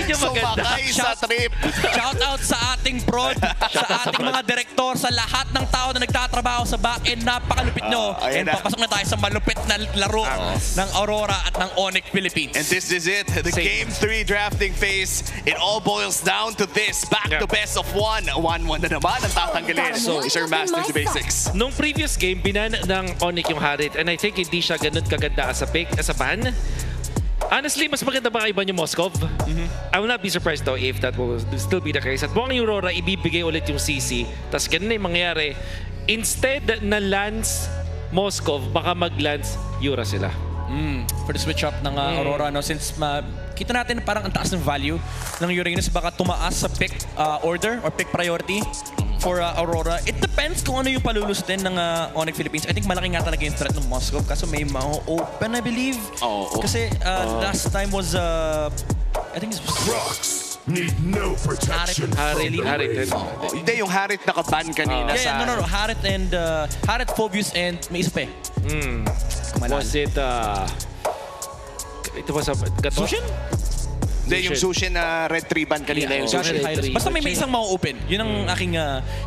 Sumakay sa trip. Shout out sa ating prod, sa ating mga direktor, sa lahat ng tao na nagtatrabaho sa back-end. Napakalupit nyo. And papasok na tayo sa malupit na laro ng Aurora at ng Onyx Philippines. And this is it, the Game 3 drafting phase. It all boils down to this. Back to best of one. 1-1 na naman ang tatanggalin. So, Sir Master the Basics. Nung previous game, binan ng Onyx yung Harit. And I think hindi siya ganun kaganda as a pick, as a ban. Honestly, mas maganda ba kaiba yung Moskov? I will not be surprised though if that will still be the case. At mukhang yung Aurora, ibibigay ulit yung CC. Tapos ganun na yung mangyayari. Instead na Lance Moskov, baka mag-Lance Yura sila. For the switch up ng Aurora, no? Since kita natin parang ang taas ng value ng Uranus, baka tumaas sa pick order or pick priority for Aurora. It depends kung ano yung palulusutin ng Onyx Philippines. I think malaki nga talaga yung threat ng Moscow kaso may ma-open, I believe. Kasi last time was, I think it was... Rocks need no protection. Harit. Hindi, yung Harit nakaban kanina sa... No. Harit and... Harit, Phobius, and may isa pa eh. Was it... It was a... Sushin? Hindi, yung Sushin na red ribbon kanina yung Sushin. Basta may isang ma-open. Yun ang aking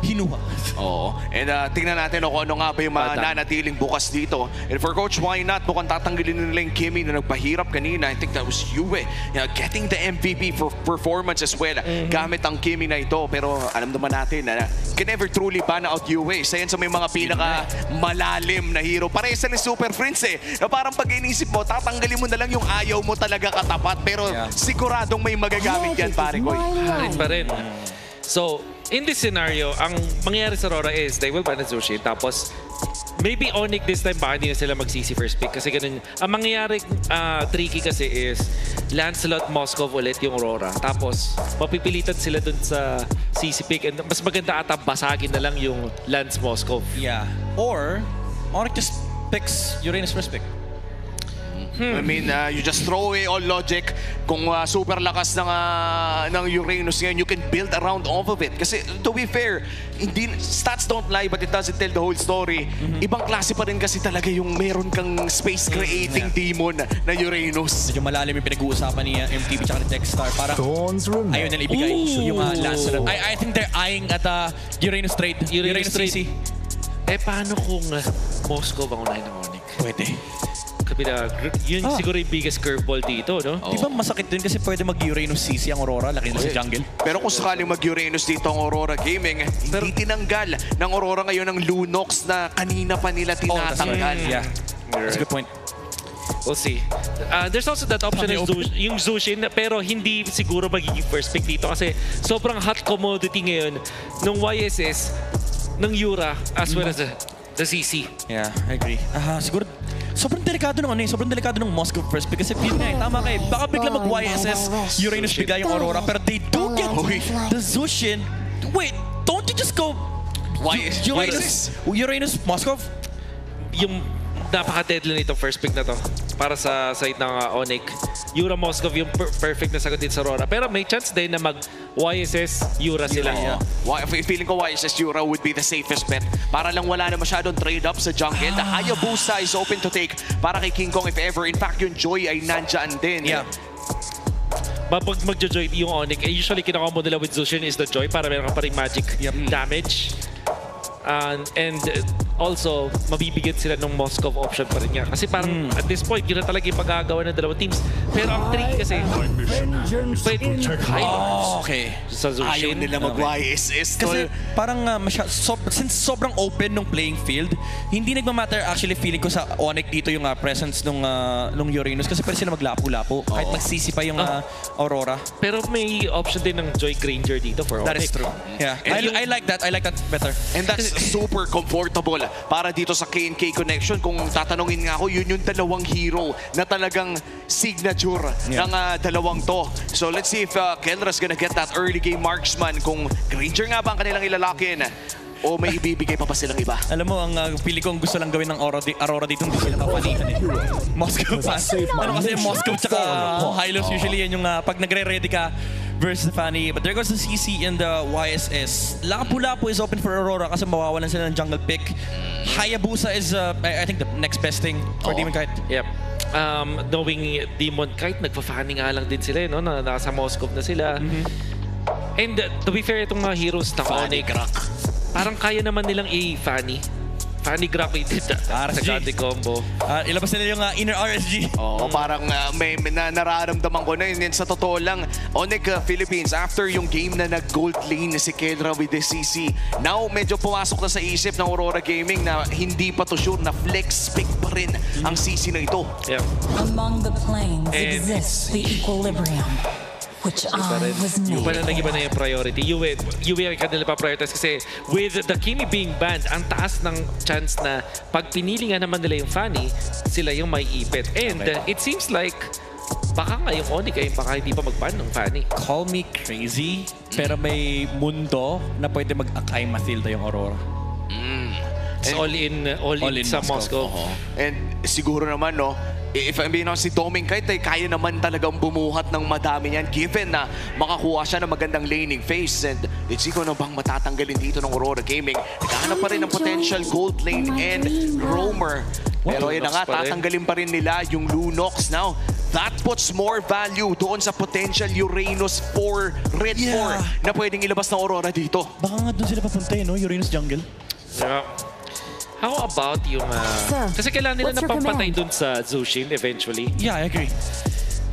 hinuha. Oo. And tingnan natin kung ano nga ba yung mananatiling bukas dito. And for Coach, why not? Mukhang tatanggalin nila yung Kimi na nagpahirap kanina. I think that was Yue. Getting the MVP for performance as well. Gamit ang Kimi na ito. Pero alam naman natin na can never truly ban out Yue. Isa yan sa may mga pinaka-malalim na hero. Parehas ni Super Prince eh. Na parang pag inisip mo, tatanggalin mo na lang yung ayaw mo talaga katapat. Pero siguradong may magagamit yan, pare ko. Harit pa rin. So, in this scenario, ang mangyayari sa Aurora is they will ban the Zushin. Tapos, maybe Onyx this time baka hindi na sila mag-CC first pick. Kasi ganun. Ang mangyayari tricky kasi is Lancelot Moskov ulit yung Aurora. Tapos, mapipilitan sila dun sa CC pick. And mas maganda ata basagin na lang yung Lance Moskov. Yeah. Or, Onyx just picks Uranus first pick. I mean, you just throw away all logic. Kung super lakas ng Uranus ngayon, you can build around all of it. Kasi to be fair, stats don't lie but it doesn't tell the whole story. Ibang klase pa rin kasi talaga yung meron kang space creating demon na Uranus. Medyo malalim yung pinag-uusapan ni MTV tsaka ni Techstar. Parang ayaw nila ibigay yung Lancelot. I think they're eyeing at Uranus trade. Uranus CC. Paano kung Moskov ang unahin ng Onyx? Pwede. Yun siguro yung biggest curveball dito, no? Di ba masakit din kasi pwede mag-Uranus CC ang Aurora, laki na sa jungle. Pero kung sakaling mag-Uranus dito ang Aurora Gaming, hindi tinanggal ng Aurora ngayon ng Lunox na kanina pa nila tinatanggal. Yeah, that's a good point. We'll see. There's also that option is yung Zushin, pero hindi siguro magiging first pick dito kasi sobrang hot commodity ngayon ng YSS, ng Yura, as well as the CC. Yeah, I agree. Siguro sobrang delikado ng Moscow first pick kasi yun nga, tama kayo. Baka bigla mag-YSS Uranus bigla yung Aurora pero they do get the Zushin. Wait, don't you just go Uranus Moscow? Yung napaka-deadly nito first pick na to para sa side ng Onyx. Yura Moskov yung perfect na sagot din sa Aurora. Pero may chance din na mag-YSS Yura sila. Feeling ko YSS Yura would be the safest bet. Para lang wala na masyadong trade-up sa jungle. The Hayabusa is open to take para kay King Kong if ever. In fact, yung Joy ay nandyan din. Yeah. Pag magjo-Joy yung Onyx, usually kinakombo nila with Zushin is the Joy para meron ka pa rin magic damage. And also, mabibigyan sila ng Moskov option pa rin nga. Kasi parang at this point, yun na talaga yung pagkagawa ng dalawang teams. Pero ang trick kasi, sa Zushin. Ayaw nila mag-YSS. Kasi parang since sobrang open ng playing field, hindi nagmamatter actually feeling ko sa Onyx dito yung presence ng Uranus kasi pwede sila maglapo-lapo. Kahit magsisi pa yung Aurora. Pero may option din ng Joy Granger dito for Onyx. That is true. Yeah. I like that. I like that better. And that's super comfortable para dito sa K&K Connection. Kung tatanungin nga ako, yun yung dalawang hero na talagang signature ng dalawang to. So let's see if Kelra's gonna get that early game marksman. Kung Granger nga ba ang kanilang ilalakin o may ibibigay pa silang iba. Alam mo, ang pili ko ang gusto lang gawin ng Aurora dito, hindi sila kapalitan eh. Moscow pa. Ano kasi Moscow tsaka Hylos usually yan yung pag nagre-ready ka versus Fanny. But there goes the CC and the YSS. Lapu-Lapu is open for Aurora kasi mawawalan sila ng jungle pick. Hayabusa is, I think, the next best thing for Demon Kite. Yep. knowing Demon Kite, nagpa-funny nga lang din sila, no? Na nasa Moscow na sila. And to be fair, itong mga heroes ng Onyx, parang kaya naman nilang i-funny. Funny Grak did sa Gandhi combo. Ilabas nila yung inner RSG. Oo, parang may nararamdaman ko na yun. Sa totoo lang, Onyx Philippines, after yung game na nag-gold lane na si Kelra with the CC, now medyo pumasok na sa isip ng Aurora Gaming na hindi pa to sure na flex pick pa rin ang CC na ito. Yeah. Among the planes exists the equilibrium, which I was Yung made pa na nag-iba na yung priority. Yue ang kanila pa-prioritize kasi with the Kimi being banned, ang taas ng chance na pag pinili nga naman nila yung Fanny, sila yung may ipit. And it seems like baka nga yung Onyx ay baka hindi pa mag-ban ng Fanny. Call me crazy, pero may mundo na pwede mag-Akai Mathilda yung Aurora. It's all in sa Moscow. And siguro naman, no, if I'm being honest, si Doming Kite ay kaya naman talagang bumuhat ng madami niyan given na makakuha siya ng magandang laning phase. And let's see kung ano bang matatanggalin dito ng Aurora Gaming. Naghahanap pa rin ng potential gold lane and roamer. Pero yun na nga, tatanggalin pa rin nila yung Lunox now. That puts more value doon sa potential Uranus 4, Red 4 na pwedeng ilabas ng Aurora dito. Baka nga doon sila papunta no? Uranus Jungle. Yeah. How about yung... kasi kailangan nila na pampatay dun sa Zushin eventually. Yeah, I agree.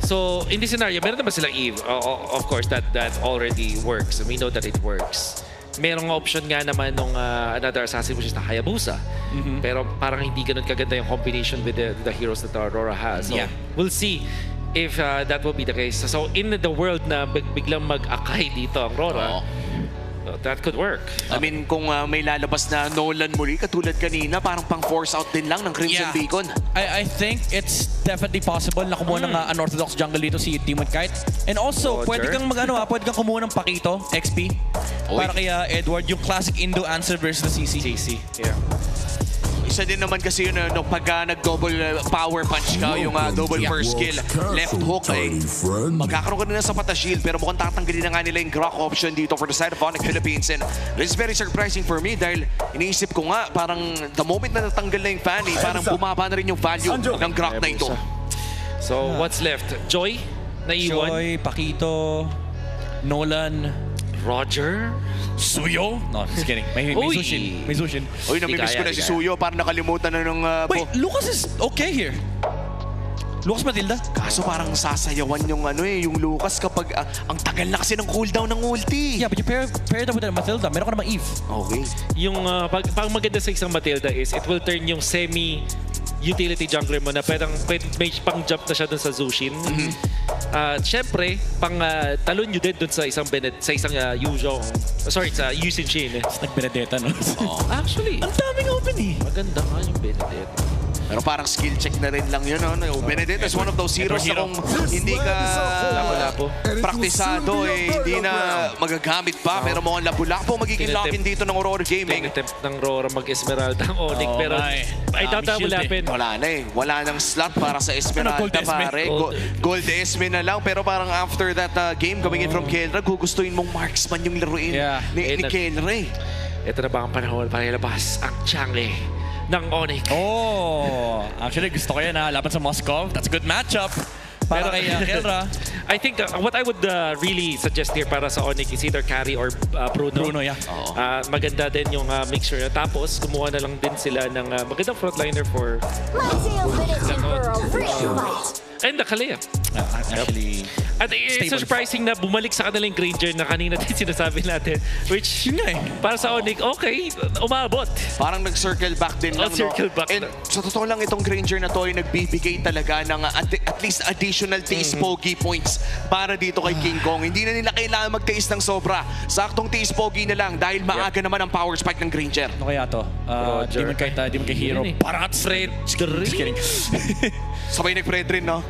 So, in this scenario, meron naman silang Eve. Of course, that already works. We know that it works. Merong option nga naman nung another assassin which is na Hayabusa. Pero parang hindi ganun kaganda yung combination with the heroes that Aurora has. So, we'll see if that will be the case. So, in the world na biglang mag-Akai dito ang Aurora, that could work. I mean, kung may lalabas na Nolan muli, katulad kanina, parang pang-force out din lang ng Crimson Beacon. I think it's definitely possible na kumuha ng unorthodox jungle dito si Demon Kite. And also, pwede kang pwede kang kumuha ng Pakito, XP, para kay Edward, yung classic Indo answer versus the CC. Yeah. Isa din naman kasi yun, no, pag nag-double power punch ka, yung double first skill, left hook, magkakaroon ka na ng sapat na shield, pero mukhang tatanggalin na nga nila yung Grok option dito for the side of Onyx Philippines. And this is very surprising for me dahil iniisip ko nga, parang the moment na natanggal na yung Fanny, parang bumaba na rin yung value ng Grok na ito. So, what's left? Joy? Naiwan? Joy, Pakito, Nolan, Roger? Suyo? No, just kidding. May Zushin. May Zushin. Uy, namimiss ko na si Suyo. Parang nakalimutan na nung... Wait, Lucas is okay here. Lucas Matilda? Kaso parang sasayawan yung yung Lucas kapag ang tagal na kasi ng cooldown ng ulti. Yeah, but you pair that with Matilda. Meron ka namang Eve. Okay. Yung pag maganda sa isang Matilda is it will turn yung semi-utility jungler mo na may pang-jump na siya dun sa Zushin. Siyempre, talon nyo din dun sa isang Yuzhong. Sorry, sa Yusin Shin. Nag-Benedetta, no? Actually, ang daming open eh. maganda nga yung Benedetta. Pero parang skill check na rin lang yun. Benedetta is one of those heroes na kung hindi ka praktisado, hindi na magagamit pa. Pero mukhang lapu-lapo magiging lock-in dito ng Aurora Gaming. Attempt ng Aurora mag-Esmeralda ang Onyx. Pero I doubt that will happen. Wala na Wala nang slot para sa Esmeralda, pare. Gold Esme na lang. Pero parang after that game coming in from Kelra, gugustuhin mong marksman yung laruin ni Kelra. Ito na ba ang panahon para ilabas ang Changi ng Onyx? Actually gusto ko yan laban sa Moscow. That's a good matchup. Para kay Kelra. I think what I would really suggest here para sa Onyx is either Carry or Bruno. Bruno, yeah. Maganda din yung mixture. Tapos, kumuha na lang din sila ng magandang frontliner for... And the Kalea. Actually... At it's surprising na bumalik sa kanila yung Granger na kanina din sinasabi natin. Which, para sa Onyx, okay, umabot. Parang nag-circle back din lang, Circle back And sa totoo lang, itong Granger na to ay nagbibigay talaga ng at least additional taste pogi points para dito kay King Kong. Hindi na nila kailangan mag-taste ng sobra. Saktong taste pogi na lang dahil maaga naman ang power spike ng Granger. Ano kaya to? Demon kay Hero. Parat Fred. Just kidding. Sabay nag-Fred rin, no?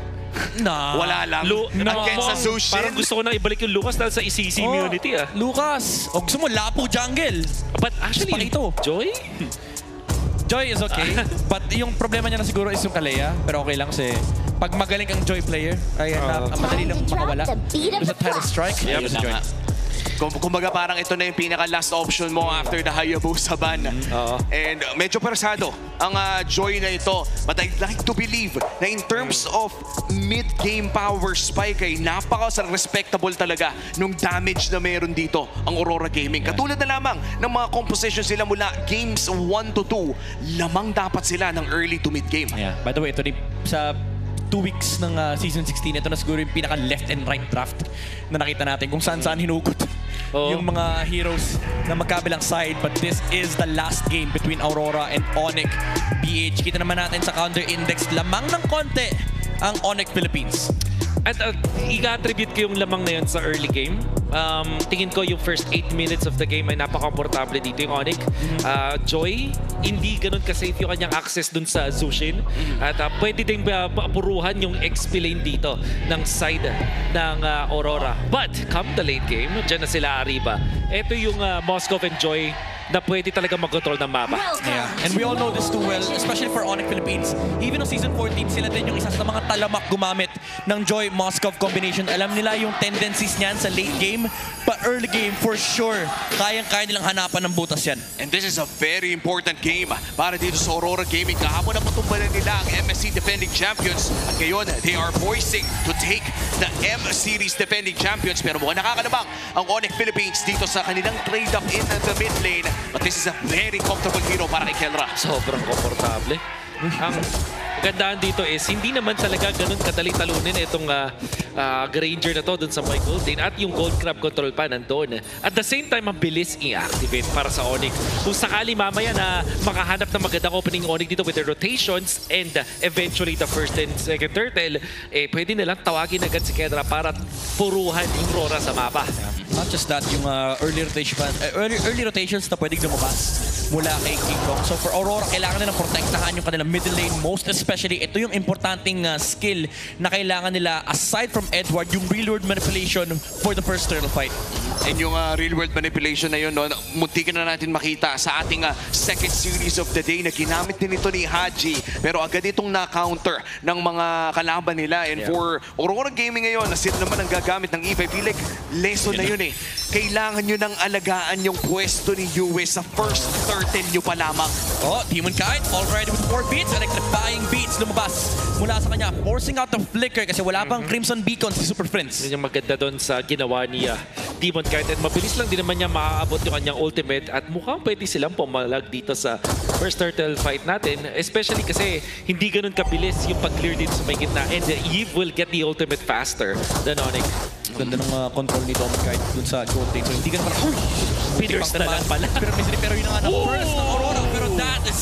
Wala lang. Against sa Zushin. Parang gusto ko na ibalik yung Lucas dahil sa ECC immunity. Lucas! O gusto mo, Lapu Jungle. But actually, Joy? Joy is okay. But yung problema niya na siguro is yung Kalea. Pero okay lang kasi pag magaling ang Joy player, ay madali lang makawala. Doon sa title strike. Yep. Kumbaga parang ito na yung pinaka-last option mo after the Hayabusa ban. And medyo persado ang Joy na ito. But I'd like to believe na in terms of mid-game power spike ay napaka-respectable talaga nung damage na meron dito ang Aurora Gaming. Katulad na lamang ng mga composition sila mula games 1 to 2, lamang dapat sila ng early to mid-game. Yeah. By the way, ito rin sa 2 weeks ng Season 16, ito na siguro yung pinaka left and right draft na nakita natin kung saan hinugot yung mga heroes na magkabilang side. But this is the last game between Aurora and Onyx BH. Kita naman natin sa counter index, lamang ng konti ang Onyx Philippines. At i-attribute ko yung lamang na yun sa early game. Tingin ko yung first 8 minutes of the game ay napaka-komportable dito yung Onyx. Joy, hindi ganun ka-safe yung kanyang access dun sa Zushin. At pwede din puruhan yung XP lane dito ng side ng Aurora. But come the late game, dyan na sila Arriba. Ito yung Moskov and Joy na pwede talaga mag-control ng mapa. Yeah. And we all know this too well, especially for Onyx Philippines. Even on Season 14, sila din yung isa sa mga talamak gumamit ng Joy-Moskov combination. Alam nila yung tendencies niyan sa late game, but early game, for sure, kayang-kaya nilang hanapan ng butas yan. And this is a very important game para dito sa Aurora Gaming. Kahapon na patumbalan nila ang MSC defending champions. At ngayon, they are poising to take the M-Series defending champions. Pero mukhang nakakalabang ang Onyx Philippines dito sa kanilang trade-up in the mid lane. But this is a very comfortable hero para kay Kelra. Sobrang komportable. Ang gandaan dito is hindi naman talaga ganun kadali talunin itong Granger na to dun sa may gold lane at yung gold crab control pa nandun. At the same time, ang bilis i-activate para sa Onyx. Kung sakali mamaya na makahanap ng magandang opening Onyx dito with the rotations and eventually the first and second turtle, pwede nilang tawagin agad si Kedra para puruhan yung Aurora sa mapa. Not just that, yung early rotations na pwedeng lumabas mula kay King Kong. So for Aurora, kailangan nilang protektahan yung kanilang middle lane. Most especially, ito yung importanteng skill na kailangan nila aside from Edward, yung real-world manipulation for the first turtle fight. And yung real-world manipulation na yun, no, muntikan na natin makita sa ating second series of the day na ginamit din ito ni Haji. Pero agad itong na-counter ng mga kalaban nila. And for Aurora Gaming ngayon, na sila naman ang gagamit ng E5, feel like lesson na yun eh. Kailangan nyo nang alagaan yung pwesto ni Yue sa first turtle nyo pa lamang. Oh, Demon Kite already with 4 beats. Electrifying beats lumabas mula sa kanya. Forcing out the flicker kasi wala pang Crimson Beacon si Super Prince. Yun yung maganda doon sa ginawa ni Demon Kite. And mabilis lang din naman niya maaabot yung kanyang ultimate. At mukhang pwede silang pumalag dito sa first turtle fight natin. Especially kasi hindi ganun kabilis yung pag-clear dito sa may gitna. And Eve will get the ultimate faster than Onyx. Ganda ng control ni Demon Kite dun sa gold lane. So hindi ganun pala. Peters na lang pala. Pero yun na nga na first ng Aurora. Pero that is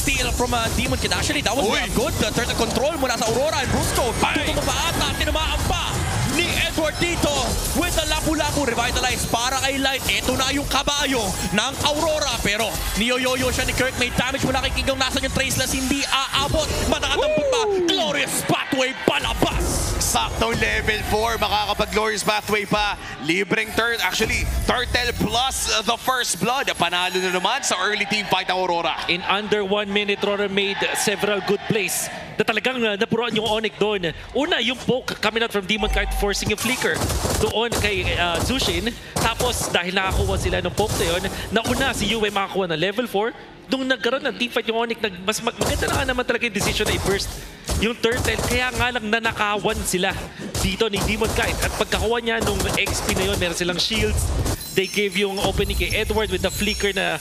steal from Demon Kite. Actually, that was good. Turtle control mula sa Aurora and Brusco. Tuto mo pa ata. Tinamaan pa ni Edward dito with the lapu-lapu revitalize para kay Light. Ito na yung kabayo ng Aurora. Pero niyoyoyo siya ni Kirk. May damage mula kay King Kong. Nasa yung Traceless. Hindi aabot. Manakatampot pa. Glorious Pathway palabas. Saktong level 4, makakapag-glorious pathway pa. Libreng turn, actually, turtle plus the first blood. Panalo na naman sa early team fight ng Aurora. In under 1 minute, Aurora made several good plays na talagang napuruan yung Onyx doon. Una, yung poke coming out from Demon Kite forcing yung flicker doon kay Zushin. Tapos, dahil nakakuha sila ng poke na yun, nauna si Yue makakuha ng level 4. Nung nagkaroon ng teamfight yung Onyx, mas maganda na naman talaga yung decision na i-burst yung turtle. Kaya nga lang nanakawan sila dito ni Demon Kite. At pagkakuha niya nung XP na yun, meron silang shields. They gave yung opening kay Edward with the flicker na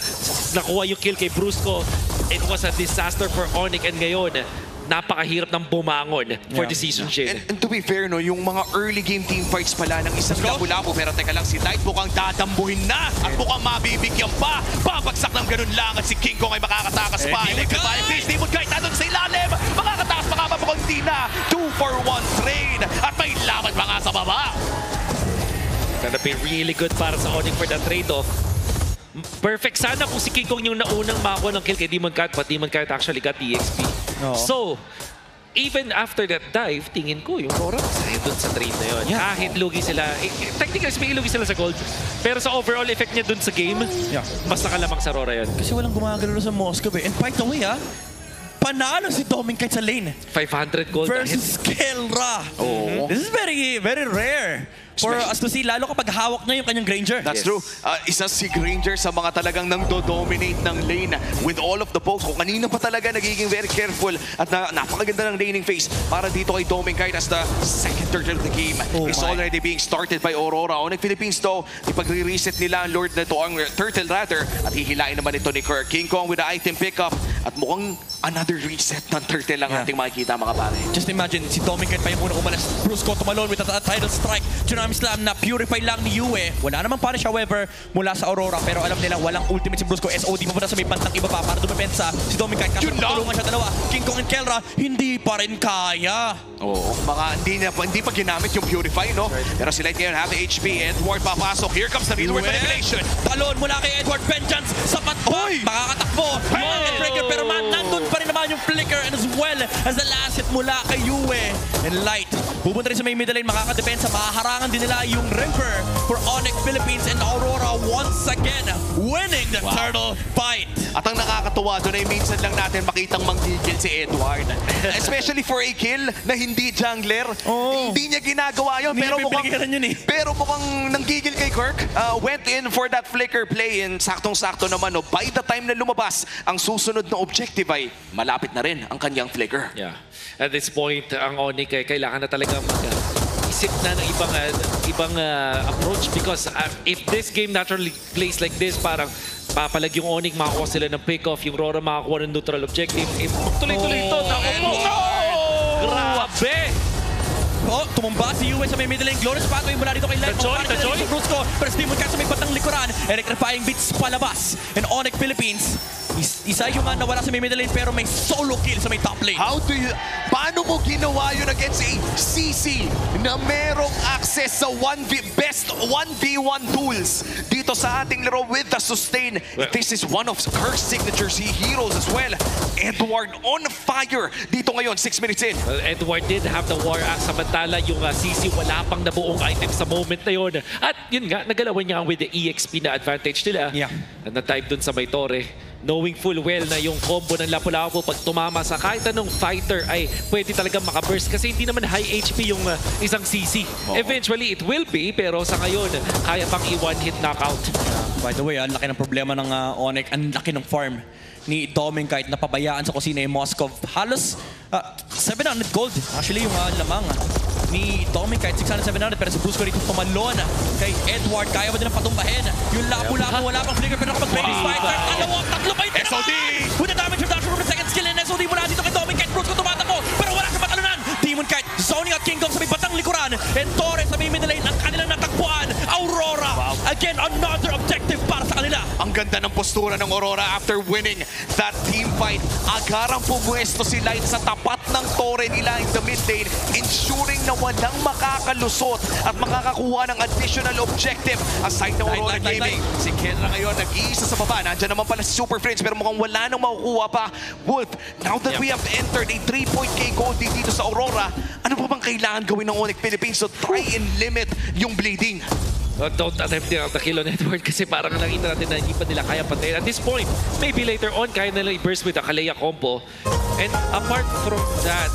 nakuha yung kill kay Brusco. It was a disaster for Onyx. And ngayon, napakahirap ng bumangon for the season shade. And to be fair, no, yung mga early game team fights pala ng isang lapu-lapu, pero teka lang, si Light mukhang dadambuhin na at mukhang mabibigyan pa. Babagsak ng ganun lang at si King Kong ay makakatakas pa. Electrifying Beast, Demon Kite nandun sa ilalim. Makakatakas pa ka pa hindi na. 2-for-1 trade at may laban pa nga sa baba. Gonna be really good para sa Onyx for the trade-off. Perfect sana kung si King Kong yung naunang makakuha ng kill kay Demon Kite, but Demon Kite actually got the XP. So, even after that dive, tingin ko yung Aurora masaya dun sa trade na yun. Kahit lugi sila, technically speaking, lugi sila sa gold. Pero sa overall effect niya dun sa game, mas nakalamang sa Aurora yun. Kasi walang gumagalo sa Moskov eh. And by the way panalo si Demon Kite sa lane. 500 gold versus Kelra. This is very, very rare. for us to see, lalo kapag hawak na yung kanyang Granger. That's true. Isa si Granger sa mga talagang nang dominate ng lane with all of the pokes. Kung kanina pa talaga nagiging very careful at napakaganda ng laning phase para dito kay Dominkite as the second turtle of the game is already being started by Aurora. Onyx Philippines though, ipag-reset nila ang Lord na ito, ang turtle rather, at hihilain naman ito ni Kirk. King Kong with the item pickup at mukhang another reset ng turtle lang ating makikita mga pare. Just imagine, si Dominkite pa yung unang umalas. Brusco tumalon with a title strike. Tsunami Slam na purify lang ni Yue. Wala namang punish however mula sa Aurora, pero alam nila walang ultimate si Brusco. SOD pupunta sa may bantang iba pa para dumepensa si Dominkite. Kasi tutulungan siya dalawa. King Kong and Kelra, hindi pa rin kaya. Oo, mga hindi pa ginamit yung purify, no? Pero sila ngayon have HP. Edward papasok. Here comes the middleware manipulation. Talon mula kay Edward. Vengeance. Sapat ba? Makakatakbo. Market breaker pero nandun pa rin naman yung flicker and as well as the last hit mula kay Yue. And Light. Pupunta rin sa may middle lane. Makakadepensa. Mahaharangan din nila yung Rimper for Onyx Philippines and Aurora once again winning the turtle fight. At ang nakakatuwa doon ay minsan lang natin makitang manggigil si Edward. Especially for a kill na hindi jungler. Hindi niya ginagawa yun. Pero mukhang nanggigil kay Kirk. Went in for that flicker play and saktong-sakto naman. No, by the time na lumabas, ang susunod na objective ay malapit na rin ang kanyang flicker. Yeah. At this point, ang Onyx ay kailangan na talaga mag-isip na ng ibang approach because if this game naturally plays like this, parang papalag yung Onyx, makakuha sila ng pick-off, yung Rora makakuha ng neutral objective. Tuloy-tuloy ito. Grabe! Tumumba si Yue sa may middle lane. Glorious pathway mula dito kay Light. The joy. Brusco, pero Demon Cat sa may batang likuran. Electrifying beats palabas. And Onyx Philippines, isa yung nawala sa may middle lane pero may solo kill sa may top lane. Paano mo ginawa yun against a CC na merong access sa best 1v1 tools dito sa ating laro with the sustain? This is one of Kirk's signatures. He heroes as well. Edward on fire dito ngayon, 6 minutes in. Well, Edward did have the War Axe, samantala yung CC wala pang nabuong item sa moment na yun. At yun nga, nagalawan niya with the EXP na advantage nila. Yeah. At na-type dun sa may Torre. Knowing full well na yung combo ng Lapu-Lapu pag tumama sa kahit anong fighter ay pwede talagang makaburst kasi hindi naman high HP yung isang CC. Eventually, it will be, pero sa ngayon, kaya pang i-one-hit knockout. By the way, ang laki ng problema ng Onyx, ang laki ng farm ni Dominkite na pabayaan sa kusina yung Moskov. Halos 700 gold. Actually, yung lamang ni Dominkite, 600-700, pero si Brusco rito tumalon kay Edward. Kaya ba din ang patumbahin? Yung Lapu-Lapu, wala pang flicker, pero kapag-Phoenix Fighter, tatlo pa yung SOD! With the damage reduction from the second skill and SOD mula dito kay Dominkite. Brusco tumatakbo, pero wala siyang matalunan. Demon Kite, zoning out King Kong sa may batang likuran. And Torres sa may middle lane, ang kanilang natakbuhan. Aurora, again, another objective para sa kanila. Ang ganda ng postura ng Aurora after winning that team fight. Agarang pumuesto si Light sa tapat ng Torre nila in the mid lane, ensuring na walang makakalusot at makakakuha ng additional objective aside ng Aurora Gaming. Si Kenra ngayon nag-iisa sa baba. Nandiyan naman pala si Super Friends pero mukhang wala nang makukuha pa. Wolf, now that we have entered a 3-point gold dito sa Aurora, ano pa bang kailangan gawin ng Onyx Philippines to try and limit yung bleeding? Don't attempt the kill on Edward kasi parang nakita natin na hindi pa nila kaya patayin. At this point, maybe later on, kaya nila i-burst with the Kalea combo. And apart from that,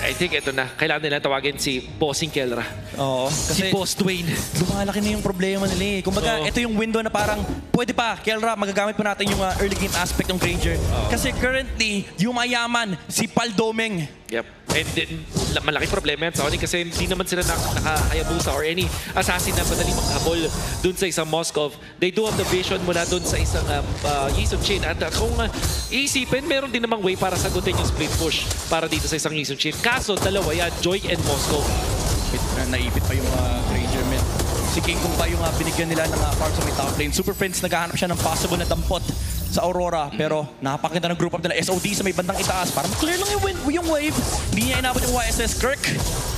I think ito na, kailangan nila tawagin si Bossing Kelra. Oo. Si Boss Dwayne. Lumalaki na yung problema nila eh. Kumbaga, ito yung window na parang, pwede pa, Kelra, magagamit pa natin yung early game aspect ng Granger. Kasi currently, yung mayaman, si Pal Doming. Yep. And then, malaking problema yan sa Onyx kasi hindi naman sila nakahayabusa or any assassin na madali maghabol dun sa isang Moskov. They do have the vision mula dun sa isang Yisun Chin. At kung iisipin, meron din namang way para sagutin yung split push para dito sa isang Yisun Chin. Kaso, dalawa yan, Joy and Moskov. Naipit pa yung Granger mid. Si King Kong pa yung binigyan nila ng part sa may top lane. Super Friends, naghahanap siya ng possible na dampot sa Aurora, pero napakaganda ng group up nila. SOD sa may bandang itaas para clear lang yung wave. Hindi niya inabot yung YSS Kirk.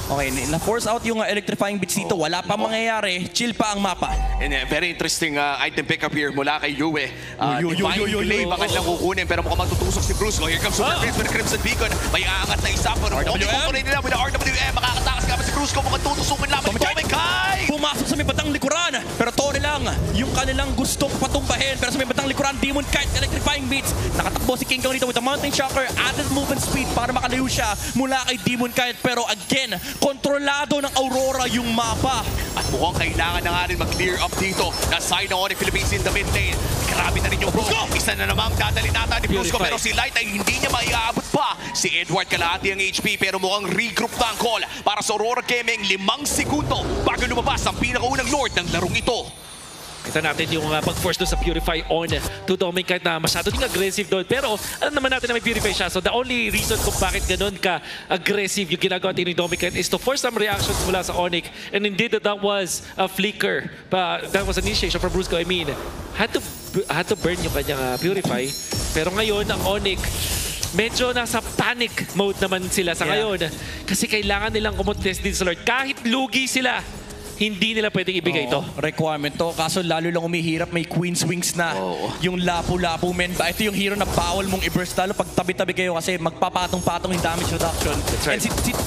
Okay, na-force out yung electrifying beats dito. Wala pa mangyayari. Chill pa ang mapa. And very interesting item pickup here mula kay Yue. Divine Glaive ang kanilang kukunin pero mukhang magtutusok si Brusco. Here comes Super Prince with the Crimson Beacon. May aangat na isa pero kukunin nila with the RWM. Makakatakas ka pa si Brusco. Mukhang tutusukin lamang ni Dominkite. Pumasok sa may batang likuran. Pero Torre lang yung kanilang gustong patumbahin. Pero sa may batang likuran, Demon Kite, electrifying beats. Nakatakbo si King Kong dito with the Mountain Shocker, added movement speed para makalayo siya mula kay Demon Kite. Pero again, kontrolado ng Aurora yung mapa. At mukhang kailangan na nga rin mag-clear up dito na side ng Onyx Philippines in the mid lane. Grabe na rin yung Brusco. Isa na namang dadali nata ni Brusco, Purify. pero si Light ay hindi niya maiaabot pa. Si Edward kalahati ang HP pero mukhang regroup na ang call para sa Aurora Gaming. 5 segundo bago lumabas ang pinakaunang Lord ng larong ito. Kita natin yung pag-force doon sa Purify on to Dominic kahit na masyado ding aggressive doon. Pero alam naman natin na may Purify siya. So the only reason kung bakit ganun ka-aggressive yung ginagawa ni Dominic is to force some reactions mula sa Onyx. And indeed, that was a flicker. That was an initiation from Brusco. I mean, had to burn yung kanyang Purify. Pero ngayon, ang Onyx, medyo nasa panic mode naman sila sa ngayon. Kasi kailangan nilang kumontest din sa Lord. Kahit lugi sila, hindi nila pwedeng ibigay ito. Requirement to. Kaso lalo lang umihirap, may Queen's Wings na. Yung lapu-lapu, men. Ito yung hero na bawal mong i-burst. Lalo pag tabi-tabi kayo kasi magpapatong-patong yung damage reduction. right. And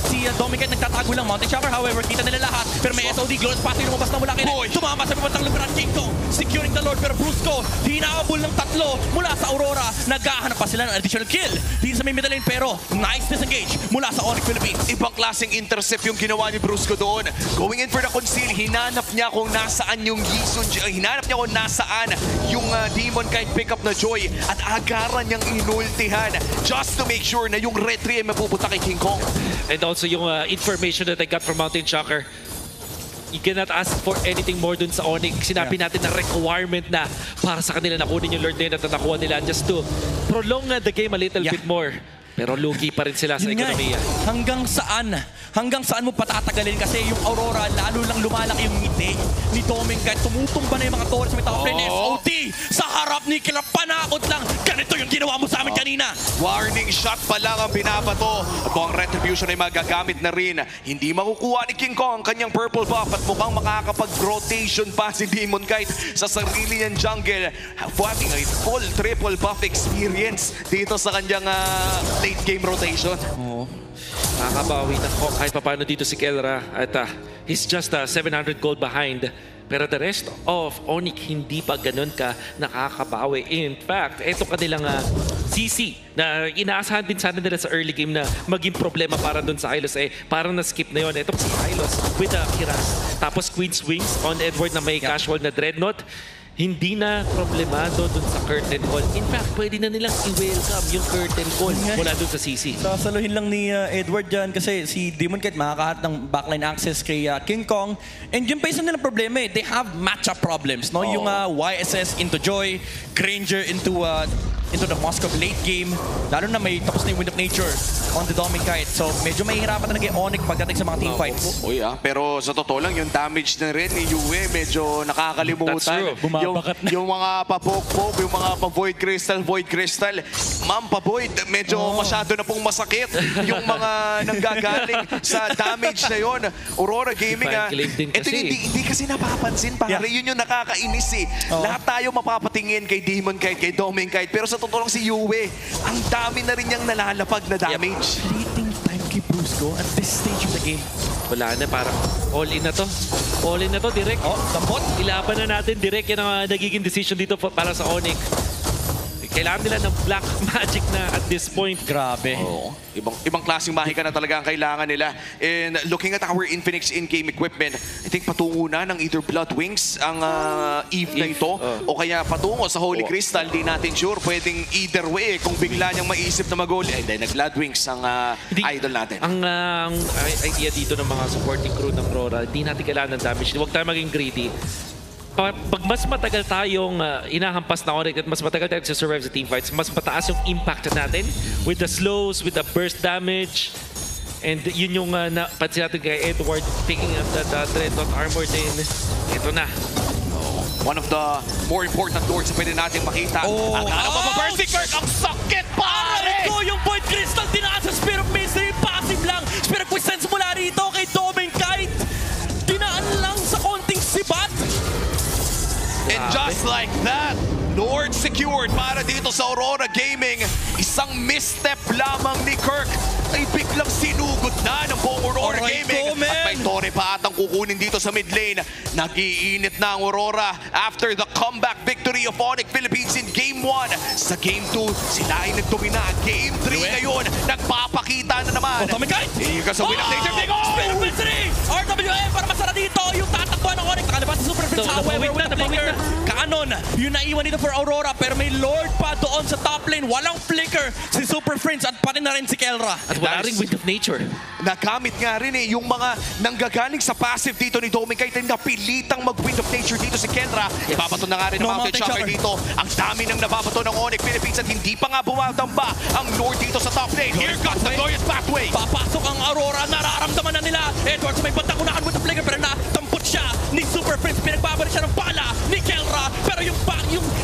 si Dominic nagtatago lang. Mountain Shocker, however, kita nila lahat. Pero may SOD, Glorious Path yung lumabas na mula kay Nick. Tumama sa pibantang luparan, King Kong, securing the Lord. Pero Brusco, hinahabol ng 3 mula sa Aurora. Naghahanap pa sila ng additional kill. Dito sa may middle lane, pero nice disengage mula sa Onyx Philippines. Ibang klaseng intercept yung ginawa ni Brusco doon. Going in for the conceal, hinanap niya kung nasaan yung Yisun, hinanap niya kung nasaan yung Demon Kite pick-up na Joy at agaran niyang inultihan just to make sure na yung Red 3 ay mapupunta kay King Kong. And also yung information that I got from Mountain Shocker. You cannot ask for anything more dun sa Onyx. Sinabi natin na requirement na para sa kanila nakunin yung Lord na yun at nakuha nila just to prolong the game a little bit more. Pero lugi pa rin sila sa Yun nga eh. ekonomiya. Hanggang saan mo patatagalin kasi yung Aurora lalo lang lumalaki yung ngiti ni Doming kahit tumutumba na yung mga torres sa may top lane. SOT sa harap ni Killer, panakot lang. Ganito yung ginawa mo sa amin kanina. Warning shot pa lang ang binabato at mukhang retribution ay magagamit na rin. Hindi makukuha ni King Kong ang kanyang purple buff at mukhang makakapag-rotation pa si Demon Kite sa sarili niyang jungle. Having a full triple buff experience dito sa kanyang late game rotation. Nakakabawi na kahit paano dito si Kelra at he's just 700 gold behind. Pero the rest of Onyx hindi pa ganun ka nakakabawi. In fact, ito kanilang CC na inaasahan din sana nila sa early game na maging problema para dun sa Hylos. Parang na-skip na yun. Ito si Hylos with the Kiras. Tapos Queen's Wings on Edward na may casual na Dreadnought. Hindi na problemado dun sa curtain call. In fact, pwede na nilang i-welcome yung curtain call mula dun sa CC. Sasaluhin lang ni Edward dyan kasi si Demon Kite makakahat ng backline access kay King Kong. And yun pa isa nilang problema eh. They have matchup problems. No? Yung YSS into Joy, Granger into the Moscow late game. Lalo na may tapos na yung Wind of Nature on the Dominic Kite. So medyo mahihirapan talaga yung Onyx pagdating sa mga team fights. Pero sa totoo lang, yung damage na rin ni Yue medyo nakakalimutan. That's true. Yung mga pa-poke-poke, yung mga pa-void crystal. Ma'am, pa-void, medyo masyado na pong masakit yung mga nanggagaling sa damage na yon. Aurora Gaming, ito hindi kasi napapansin, pare. Yun yung nakakainis eh. Lahat tayo mapapatingin kay Demon Kite, kay Dominic Kite, pero sa totoo lang si Yue, ang dami na rin niyang nalalapag na damage. Fleeting time kay Brusco at this stage of the game. Wala na, parang all in na to. All in na to, direct. Dampot. Ilaban na natin, direct yan ang nagiging decision dito para sa Onyx. Kailangan nila ng black magic na at this point. Grabe. Ibang klaseng mahika na talaga ang kailangan nila. And looking at our Infinix in-game equipment, I think patungo na ng either Blood Wings ang Eve na ito o kaya patungo sa Holy Crystal. Di natin sure. Pwedeng either way kung bigla niyang maisip na mag-goal. And then nag-Blood Wings ang idol natin. Ang idea dito ng mga supporting crew ng Aurora, di natin kailangan ng damage. Huwag tayo maging greedy. Pag mas matagal tayong inahampas na Onyx at mas matagal tayong survive sa teamfights, mas mataas yung impact natin with the slows, with the burst damage. And yun yung napansin natin kay Edward picking up the Dreadnought armor din. Ito na. One of the more important lords na pwede natin makita. Ang Berserker, ang sakit, pare! Ito yung Void Crystal, tinaas sa Spear of Mystery, passive lang. Spear of Quiescence mula rito kay Dominic Kite. Tinaan lang sa konting sibat. And just like that, Lord secured para dito sa Aurora Gaming. Isang misstep lamang ni Kirk ay biglang sinugod na ng buong Aurora Aray Gaming. ko, man. At may Torre pa atang kukunin dito sa mid lane. Nag-iinit na ang Aurora after the comeback victory of Onyx Philippines in Game 1. Sa Game 2, sila ay nagdomina. Game 3 ngayon, nagpapakita na naman. Tommy Kite! Ika sa win of nature. Big Spin of Victory! RWM para masara dito yung tatakbuhan ng Onyx. Nakalabas sa Super Prince. However, with the flicker, Kanon, yung naiwan dito for Aurora. Pero may Lord pa doon sa top lane. Walang flicker si Super Prince at pati na rin si Kelra. At wala ring Wind of Nature. Nagamit nga rin yung mga nanggagaling sa passive dito ni Dominic kahit napilitang mag-Wind of Nature dito si Kendra. Ibabato na nga rin ang No Mountain Mountain Shocker Shocker. dito. Ang dami ng nababato ng Onyx Philippines at hindi pa nga bumadamba ang Lord dito sa top lane. Here comes the Glorious Pathway. Papasok ang Aurora, nararamdaman na nila. Edwards may bantang unahan with the flicker pero natampot siya ni Super Prince. Pinagbabalik siya ng bala ni Kelra. Pero yung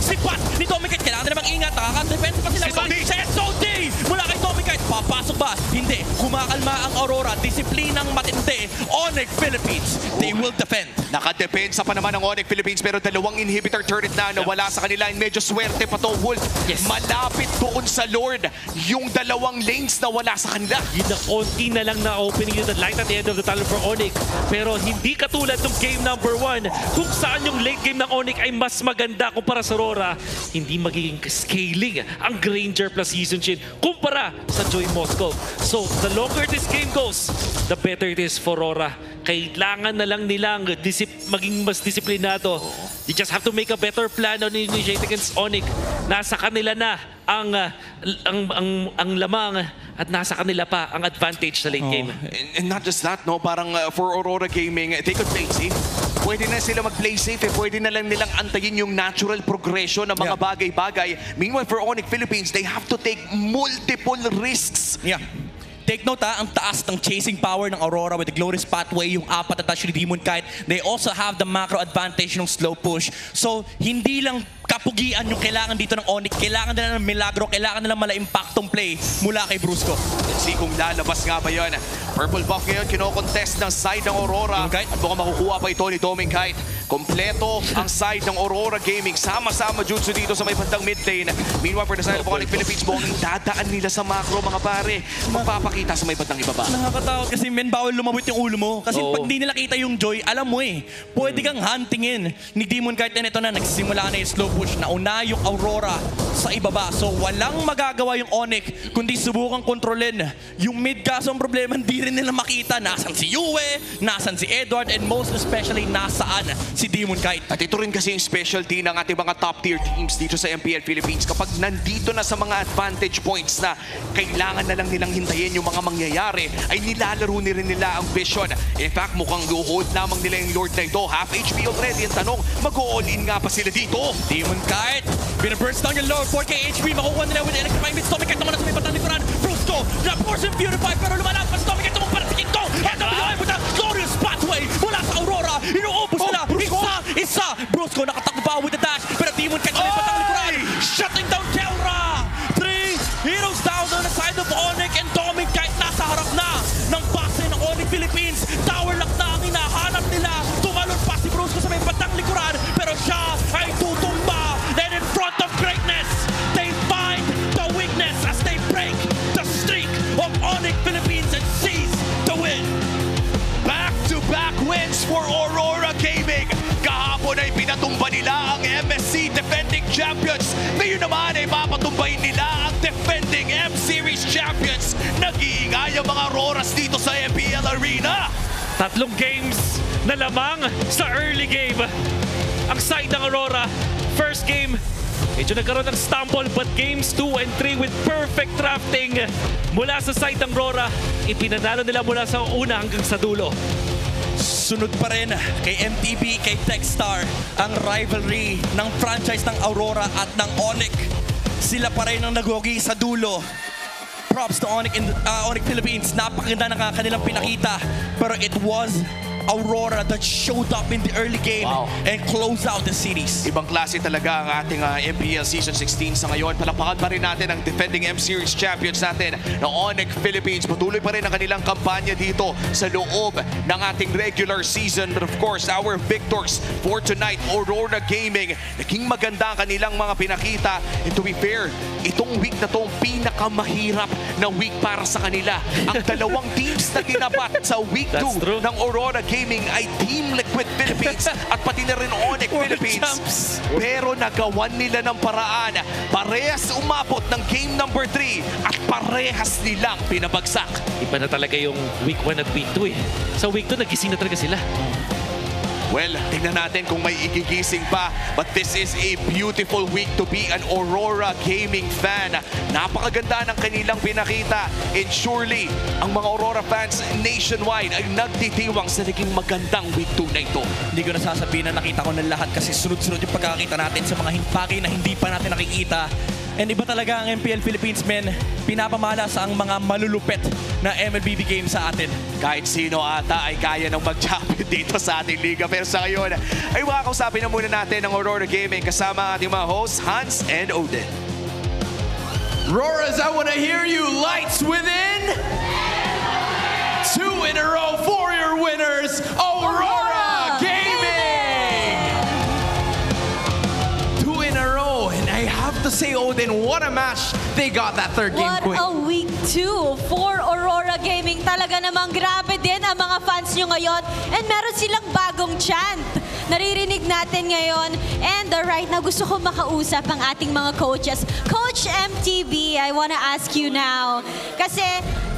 sipat ni Dominic, kailangan na namang ingat. Nakaka-defense pa sila. Sa SOD mula kay Dominic. Papasok ba? Hindi. Kumakalma ang Aurora. Disiplinang matindi. Onyx Philippines, they will defend. Nakadepensa pa naman ang Onyx Philippines pero dalawang inhibitor turret na nawala sa kanila. Medyo swerte pa to, Wolf. Yes. Malapit doon sa Lord yung dalawang lanes na wala sa kanila. Yun na konti na lang na opening yung light at the end of the tunnel for Onyx. Pero hindi katulad ng game number 1 kung saan yung late game ng Onyx ay mas maganda kumpara sa Aurora. Hindi magiging scaling ang Granger plus Season Shin kumpara sa Joy Moscow. So, the longer this game goes, the better it is for Aurora. Kailangan na lang nilang maging mas disiplinado. You just have to make a better plan on initiate against Onyx. Nasa kanila na ang lamang at nasa kanila pa ang advantage sa late game. And not just that, no? Parang for Aurora Gaming, they could play safe. Pwede na sila mag-play safe. Pwede na lang nilang antayin yung natural progression ng mga bagay-bagay. Meanwhile, for Onyx Philippines, they have to take multiple risks. Yeah. Take note ang taas ng chasing power ng Aurora with the Glorious Pathway, yung apat na touch ni Demon Kite. They also have the macro advantage ng slow push. So, hindi lang kapugian yung kailangan dito ng Onyx. Kailangan nila ng milagro, kailangan nila mala-impactong play mula kay Brusco. Let's see kung lalabas nga ba yun. Purple buff ngayon, kinokontest ng side ng Aurora. Dominic Kite. At mukhang makukuha pa ito ni Dominic Kite. Kompleto ang side ng Aurora Gaming. Sama-sama jutsu dito sa may bandang mid lane. Meanwhile, for the side of Onyx Philippines, mukhang dadaan nila sa macro mga pare. Magpapakita sa may bandang ibaba. Nakakatakot kasi men, bawal lumabot yung ulo mo. Kasi Oo. pag di nila kita yung Joy, alam mo pwede kang huntingin ni Demon Kite. And ito na, nagsimula na yung slow push. Nauna yung Aurora sa ibaba. So walang magagawa yung Onyx kundi subukang kontrolin yung mid. Kaso ang problema, hindi rin nila makita nasan si Yue, nasan si Edward, and most especially nasaan si Demon Kite. At ito rin kasi yung specialty ng ating mga top tier teams dito sa MPL Philippines. Kapag nandito na sa mga advantage points na kailangan na lang nilang hintayin yung mga mangyayari, ay nilalaro rin nila ang vision. In fact, mukhang hold lamang nila yung Lord na ito. Half HP already. Ang tanong, mag-all-in nga pa sila dito. Demon Kite, binaburst down yung Lord, 4k HP, makukuha nila with electrifying bits. Tommy Kite naman sa may batang likuran. Brusco, na-force and purify, pero lumalag pa si Tommy Kite, tumong para sa Kinto. NWM with a glorious pathway mula sa Aurora. Inuubos nila, isa. Brusco nakatakbo pa with the dash, pero Demon Kite sa may batang likuran. Shutting down Kelra. 3 heroes down on the side of Onyx, and Tommy Kite nasa harap na ng base ng Onyx Philippines. Tower lock na ang hinahanap nila. Tumalon pa si Brusco sa may batang likuran, pero siya ay tutumba. Then in front of greatness, they find the weakness as they break the streak of Onyx Philippines and seize the win. Back-to-back wins for Aurora Gaming. Kahapon ay pinatumba nila ang MSC defending champions. Ngayon naman ay papatumbahin nila ang defending M-Series champions. Nag-iingay ang mga Auroras dito sa MPL Arena. 3 games na lamang sa early game. Ang side ng Aurora, first game, medyo nagkaroon ng stumble, but games 2 and 3 with perfect drafting mula sa side ng Aurora, ipinanalo nila mula sa una hanggang sa dulo. Sunod pa rin kay MTB, kay Techstar, ang rivalry ng franchise ng Aurora at ng Onyx. Sila pa rin ang nagogi sa dulo. Props to Onyx Philippines. Napakaganda ng kanilang pinakita. Pero it was Aurora that showed up in the early game and closed out the series. Ibang klase talaga ang ating MPL Season 16 sa ngayon. Palapakan pa rin natin ang defending M-Series champions natin na Onyx Philippines. Patuloy pa rin ang kanilang kampanya dito sa loob ng ating regular season. But of course, our victors for tonight, Aurora Gaming. Naging maganda ang kanilang mga pinakita. And to be fair, itong week na to pinakamahirap na week para sa kanila. Ang dalawang teams na tinapat sa week 2 ng Aurora Gaming ay Team Liquid Philippines at pati na rin Onyx Philippines. Pero nagawan nila ng paraan. Parehas umabot ng game number 3 at parehas nilang pinabagsak. Iba na talaga yung week 1 at week 2 eh. Sa week 2, nagising na talaga sila. Well, tingnan natin kung may igigising pa. But this is a beautiful week to be an Aurora Gaming fan. Napakaganda ng kanilang pinakita. And surely, ang mga Aurora fans nationwide ay nagtitiwang sa naging magandang week 2 na ito. Hindi ko nasasabihin na nakita ko ng lahat kasi sunod-sunod yung pagkakita natin sa mga bagay na hindi pa natin nakikita. And iba talaga ang MPL Philippines, men. Pinapamalas ang mga malulupet na MLBB game sa atin. Kahit sino ata ay kaya ng mag-champion dito sa ating liga. Pero sa ngayon, ay makakausapin na muna natin ang Aurora Gaming kasama ang ating mga hosts, Hans and Odin. Roras, I want to hear you. Lights within. 2 in a row for your winners, Aurora Gaming. 2 in a row, and I have to say, Odin, what a match. They got that third game quick. What a week 2 for Aurora Gaming. Talaga namang grabe din ang mga fans nyo ngayon. And meron silang bagong chant. Naririnig natin ngayon. And right now, gusto ko makausap ang ating mga coaches. Coach MTB, I wanna ask you now. Kasi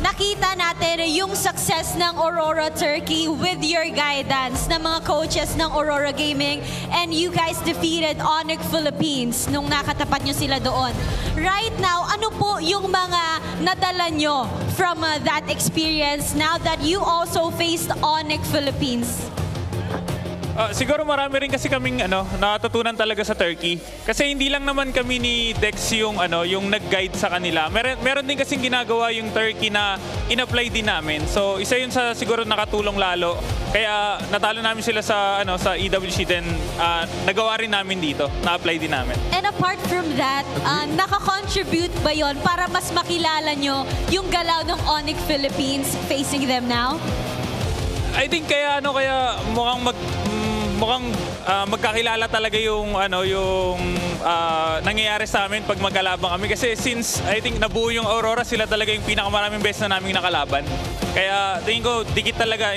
nakita natin yung success ng Aurora Turkey with your guidance ng mga coaches ng Aurora Gaming. And you guys defeated Onyx Philippines nung nakatapat nyo sila doon. Right now, ano po yung mga nadala nyo from that experience now that you also faced Onyx Philippines? Siguro marami rin kasi kaming natutunan talaga sa Turkey. Kasi hindi lang naman kami ni Dex yung yung nag-guide sa kanila. Meron din kasing ginagawa yung Turkey na in-apply din namin. So isa yun sa siguro nakatulong lalo. Kaya natalo namin sila sa sa EWC, then nagawa rin namin dito. Na-apply din namin. And apart from that, naka-contribute ba yon para mas makilala nyo yung galaw ng Onyx Philippines facing them now? I think kaya mukhang magkakilala talaga yung yung nangyayari sa amin pag magkalaban kami, kasi since I think nabuo yung Aurora, sila talaga yung pinakamaraming beses na naming nakalaban. Kaya tingin ko dikit talaga,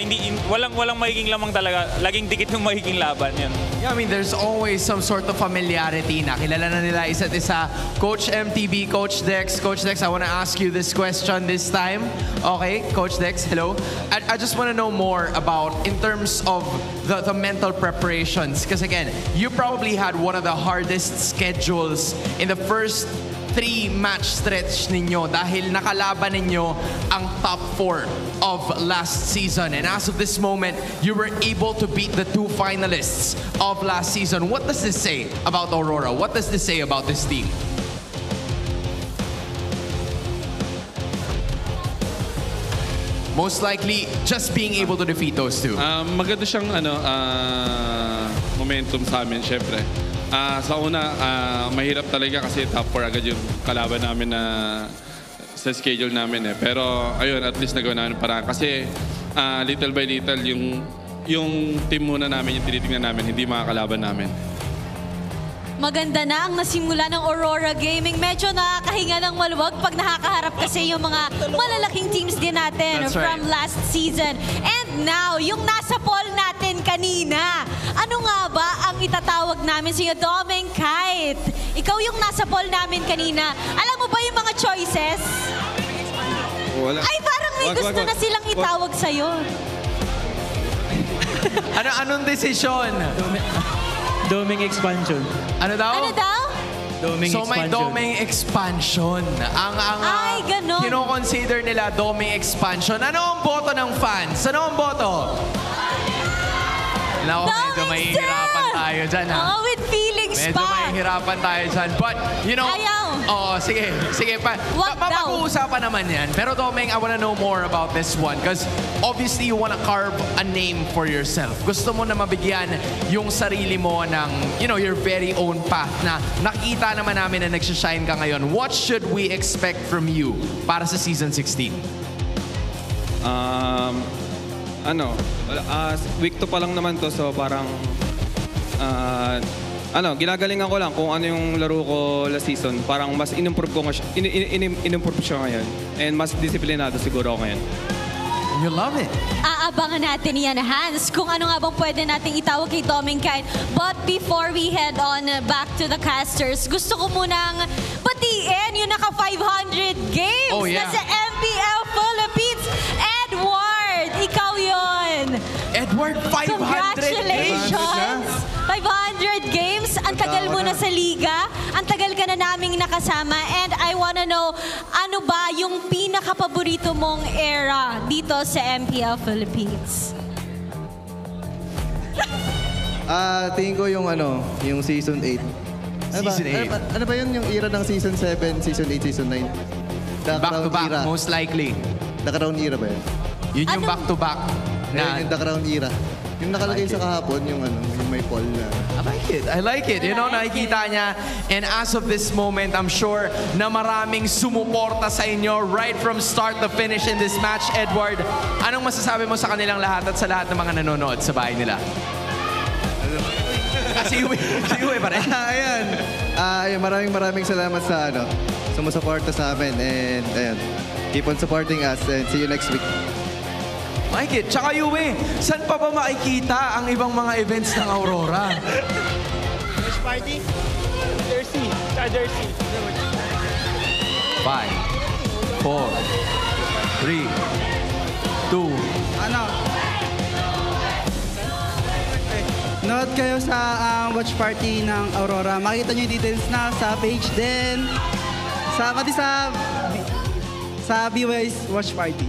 walang magiging lamang talaga, laging dikit yung magiging laban yun. Yeah, I mean, there's always some sort of familiarity na kilala na nila isa't isa. Coach MTB, Coach Dex. Coach Dex, I want to ask you this question this time. Okay, Coach Dex, hello. I just want to know more about, in terms of the mental preparations. Because again, you probably had one of the hardest schedules in the first 3-match stretch ninyo dahil nakalaban ninyo ang top 4 of last season. And as of this moment, you were able to beat the 2 finalists of last season. What does this say about Aurora? What does this say about this team? Most likely, just being able to defeat those 2. Maganda siyang momentum sa amin, syempre. Sa una, mahirap talaga kasi top 4 agad yung kalaban namin na sa schedule namin eh. Pero ayun, at least nagawa namin paraan. Kasi little by little, yung team muna namin, yung tinitingnan namin, hindi makakalaban namin. Maganda na ang nasimula ng Aurora Gaming. Medyo nakakahinga ng maluwag pag nakakaharap kasi yung mga malalaking teams din natin from last season. And now, yung nasa poll natin kanina. Ano nga ba ang itatawag namin sa iyo, Doming Kite? Ikaw yung nasa poll namin kanina. Alam mo ba yung mga choices? Wala. Ay, parang may gusto na silang itawag sa'yo. Anong desisyon? Doming expansion. Ano daw? Ano daw? Doming So may expansion. doming expansion. Ay, ganon. Kino-consider nila doming expansion. Ano ang boto ng fans? Ano ang boto? Naku, medyo Doming mahihirapan Sir! tayo dyan, ha? Oo, with feelings Medyo pa. mahihirapan tayo dyan. But, you know... Ayaw. Oo, sige. Sige, Wag daw. pag-uusapan naman yan. Pero Domeng, I wanna know more about this one. Because obviously, you wanna carve a name for yourself. Gusto mo na mabigyan yung sarili mo ng, you know, your very own path na nakita naman namin na nagsashine ka ngayon. What should we expect from you para sa Season 16? Week 2 pa lang naman to, so parang ginagalingan ko lang kung ano yung laro ko last season. Parang mas in-improve ko in-improve siya ngayon. And mas disiplinado siguro ako ngayon. You love it. Aabangan natin yan, Hans, kung ano nga bang pwede nating itawag kay Domeng Kine. But before we head on back to the casters, gusto ko munang batiin yung naka 500 games Oh, yeah. na sa MPL Philippines. Edward, ikaw yon. Edward, 500 Congratulations! 500 games. Ang tagal mo na sa liga. Ang tagal ka na naming nakasama. And I wanna know, ano ba yung pinaka-paborito mong era dito sa MPL Philippines? Tingin ko yung yung Season 8. Season 8. Ano ba yun yung era ng Season 7, Season 8, Season 9? Back to back, most likely. The Crown era ba yun? Yun yung back to back. Yung The Crown era. Yung nakalagay sa kahapon, yung may poll na. I like it. I like it. You know, nakikita niya. And as of this moment, I'm sure na maraming sumuporta sa inyo right from start to finish in this match. Edward, anong masasabi mo sa kanilang lahat at sa lahat ng mga nanonood sa bahay nila? Si Uwe pa rin. Ayun, maraming salamat sa sumusuporta sa amin. And ayun, keep on supporting us and see you next week. Like it. Tsaka Yue, saan pa ba makikita ang ibang mga events ng Aurora? Watch party? Jersey. Jersey. 5, 4, 3, 2. Nood kayo sa watch party ng Aurora. Makita nyo yung details na sa page din. Pati sa BY's watch party.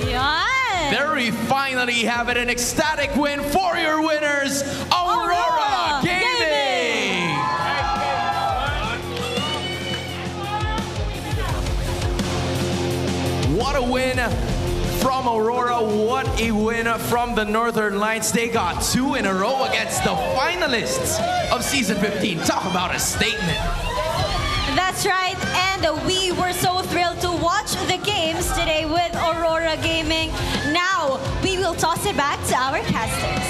Yan! There we finally have it, an ecstatic win for your winners, Aurora Gaming! What a win from Aurora. What a win from the Northern Lights. They got 2 in a row against the finalists of Season 15. Talk about a statement. That's right, and we were so thrilled to watch the games today with Aurora Gaming. Now, we will toss it back to our casters.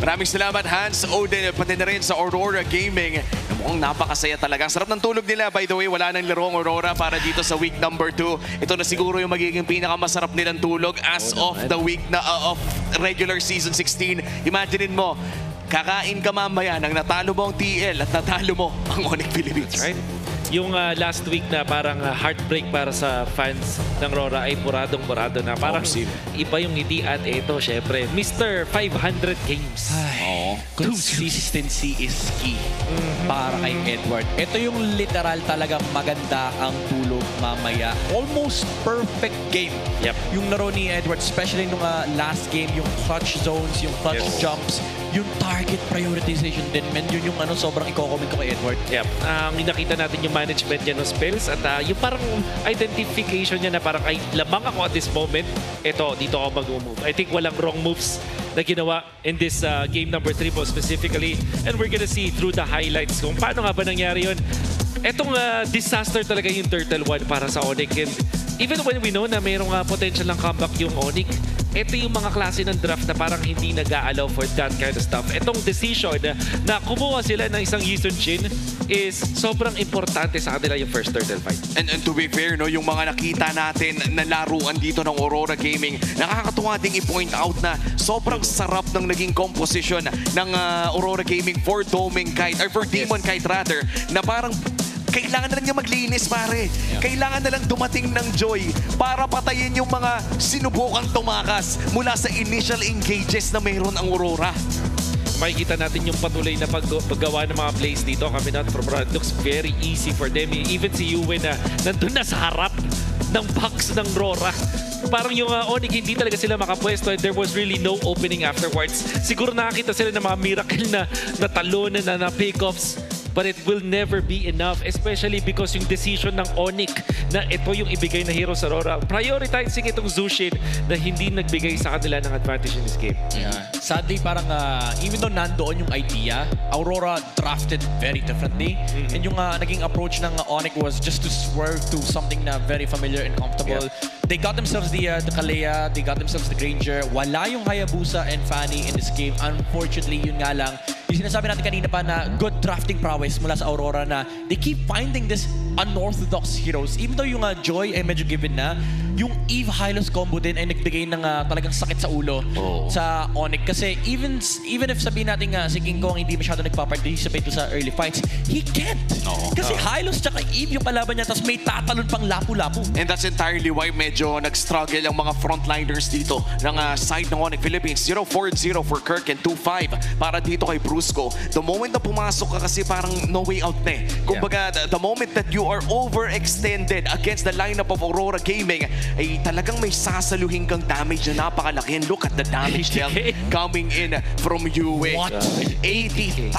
Maraming salamat, Hans, Odin, pati na rin sa Aurora Gaming. Mukhang napakasaya talaga. Ang sarap ng tulog nila. By the way, wala nang larong Aurora para dito sa week number 2. Ito na siguro yung magiging pinakamasarap nilang tulog as of the week na of regular season 16. Imaginein mo, kakain ka mamaya ng natalo mo ang TL at natalo mo ang Onyx Philippines. Right? Yung last week na parang heartbreak para sa fans ng Aurora ay buradong-burado na. Parang iba yung ngiti at ito, syempre, Mr. 500 games. Consistency is key para kay Edward. Ito yung literal talaga maganda ang tulog mamaya. Almost perfect game. Yep. Yung laro ni Edward, especially nung last game, yung clutch zones, yung clutch jumps, yung target prioritization din, men, yun yung sobrang i-comment ko kay Edward. Yep. Nakita natin yung management niya ng spells at yung parang identification niya na parang ay lamang ako at this moment. Ito, dito ako mag-move. I think walang wrong moves na ginawa in this game number 3 po specifically. And we're gonna see through the highlights kung paano nga ba nangyari yun. Etong disaster talaga yung Turtle 1 para sa Onyx. And even when we know na mayroong potential ng comeback yung Onyx, ito yung mga klase ng draft na parang hindi nag-a-allow for that kind of stuff. Itong decision na kumuha sila ng isang Yisun Chin is sobrang importante sa kanila yung first turtle fight. And to be fair, no, yung mga nakita natin na laruan dito ng Aurora Gaming, nakakatuwa ding i-point out na sobrang sarap ng naging composition ng Aurora Gaming for Domeng Kite, or for Demon Kite rather, na parang kailangan na lang niya maglinis, pare. Kailangan na lang dumating ng Joy para patayin yung mga sinubukang tumakas mula sa initial engages na mayroon ang Aurora. Makikita natin yung patuloy na paggawa ng mga plays dito. Kami not from Aurora. It looks very easy for them. Even si Yue na nandun na sa harap ng box ng Aurora. parang yung Onyx hindi talaga sila makapwesto and there was really no opening afterwards. Siguro nakakita sila ng mga miracle na talunan na pick-offs. But it will never be enough, especially because yung decision ng Onyx na ito yung ibigay na hero sa Aurora, prioritizing itong Zushin na hindi nagbigay sa kanila ng advantage in this game. Yeah. Sadly, parang even though nandoon yung idea, Aurora drafted very differently. And yung naging approach ng Onyx was just to swerve to something na very familiar and comfortable. Yeah. They got themselves the Kalea, they got themselves the Granger. Wala yung Hayabusa and Fanny in this game. Unfortunately, yun nga lang. Yung sinasabi natin kanina pa na good drafting prowess mula sa Aurora na they keep finding this unorthodox heroes. Even though yung Joy ay medyo given na, yung Eve Hylos combo din ay nagbigay ng talagang sakit sa ulo sa Onyx. Kasi even if sabihin natin si King Kong hindi masyado nagpa-participate sa early fights, he can't. Kasi Hylos tsaka Eve yung kalaban niya tapos may tatalon pang lapu-lapu. And that's entirely why medyo nag-struggle ang mga frontliners dito ng side ng Onyx Philippines. 0-4-0 for Kirk and 2-5 para dito kay Brusco. The moment na pumasok ka kasi parang no way out na eh. Kumbaga, the moment that you are overextended against the lineup of Aurora Gaming, ay talagang may sasaluhin kang damage na napakalaki. And look at the damage dealt coming in from Yue. 80,000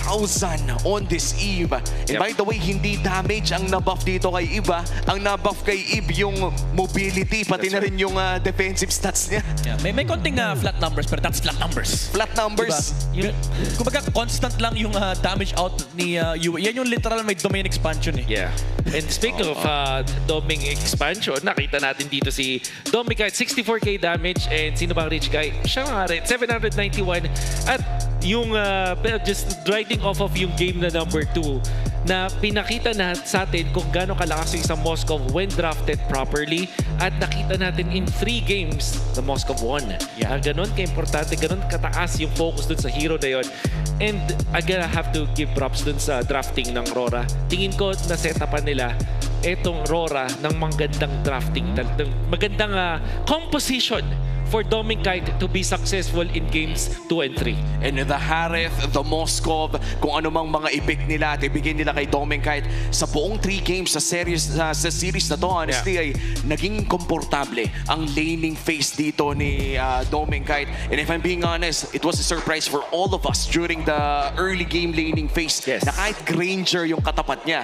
on this Eve. And by the way, hindi damage ang nabuff dito kay Eve. Ang nabuff kay Eve yung mobility, pati na rin yung defensive stats niya. May konting flat numbers, pero that's flat numbers. Flat numbers? Diba? Kumbaga, constant lang yung damage out ni Yue. Yan yung literal may domain expansion eh. Yeah. And speaking of domain expansion, nakita natin dito si Domikite, 64k damage, and sino bang rich guy? Siya nga rin, 791. At yung just writing off of yung game na number 2, na pinakita na sa atin kung gaano kalakas yung isang Moskov when drafted properly, at nakita natin in 3 games the Moskov won. Yeah. Ganon ka-importante, ganon kataas yung focus dun sa hero na yun. And I gotta have to give props dun sa drafting ng Rora. Tingin ko na set-upan nila etong Rora ng magandang drafting, magandang composition for Domikite to be successful in games 2 and 3. And the Harith, the Moskov, kung ano mang mga i-pick nila at ibigay nila kay Domikite sa buong 3 games sa series na to, honestly, ay naging komportable ang laning phase dito ni Domikite. And if I'm being honest, it was a surprise for all of us during the early game laning phase na kahit Granger yung katapat niya.